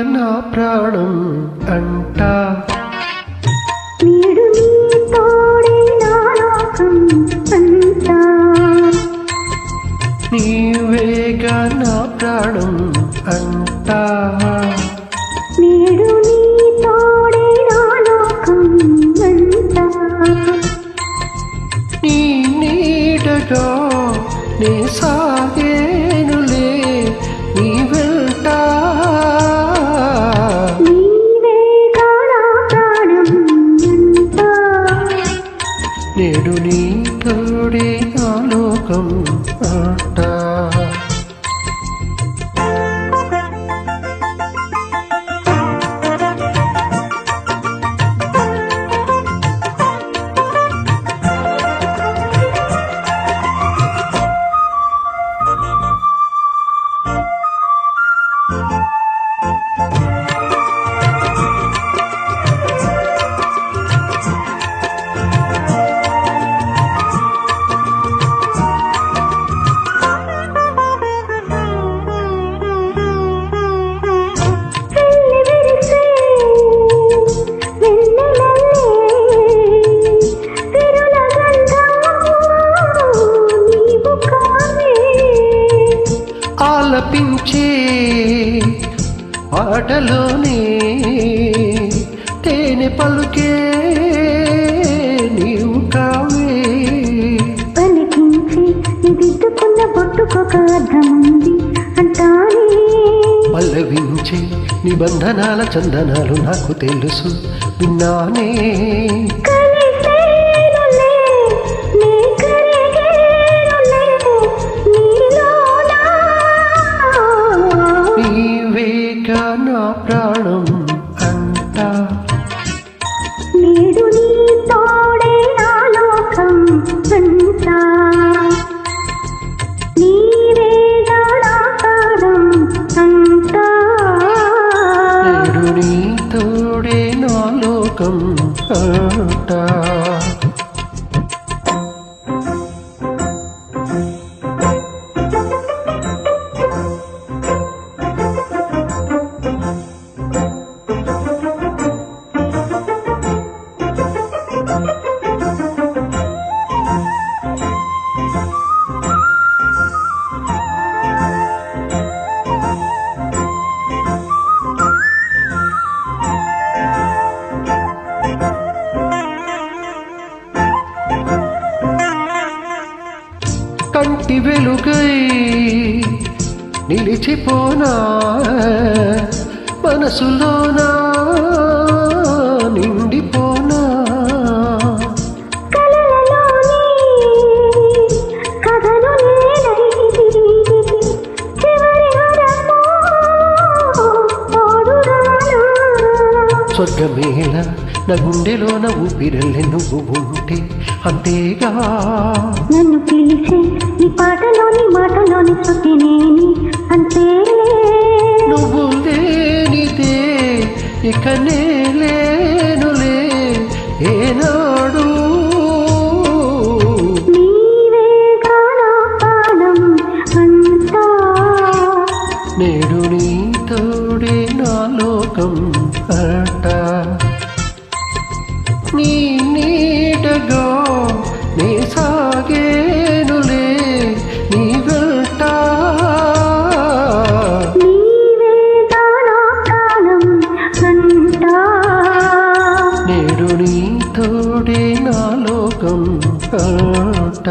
నా ప్రాణం అంట నీడు నీ తోడే నా లోకం అంతా నీవేగా నా ప్రాణం అంట నీడు నీ తోడే నా లోకం అంతా నీ నీడగా నే సాగేనులే నీ వెంట నీవేగా నా ప్రాణం అంతా నేడు నీ తోడే నా లోకం ఆట ఆలపించే పాటలోనే తేనె పలుకే నీవు కావే పలికించి దిద్దుకున్న బొట్టుకొక అర్థముంది అంటానే పల్లవించే నిబంధనాల చందనాలు నాకు తెలుసు విన్నానే నీవేగా నా ప్రాణం అంట నీడు నీ తోడే నా లోకం అంతా నీవేగా నా ప్రాణం అంతా నేడు నీ తోడే నా లోకం ఆట కంటి వెలుగై నిలిచిపోనా మనసులోనా నిండిపోనా స్వర్గమేళ నా గుండెలోన ఊపిరల్లె నువ్వు ఉంటే అంతేగా నన్ను పిలిచే ఈ పాటలోని మాటలోని శృతి నేని అంతేలే నువ్వు లేనిదే ఇక నేలేనులే ఏనాడు నీవేగా నా ప్రాణం అంతా నేడు నీ తోడే నా లోకం ఆట నీ నీడగా నే సాగేనులే నీ వెంట నీవేగా నా ప్రాణం అంతా నేడు నీ తోడే నా లోకం ఆట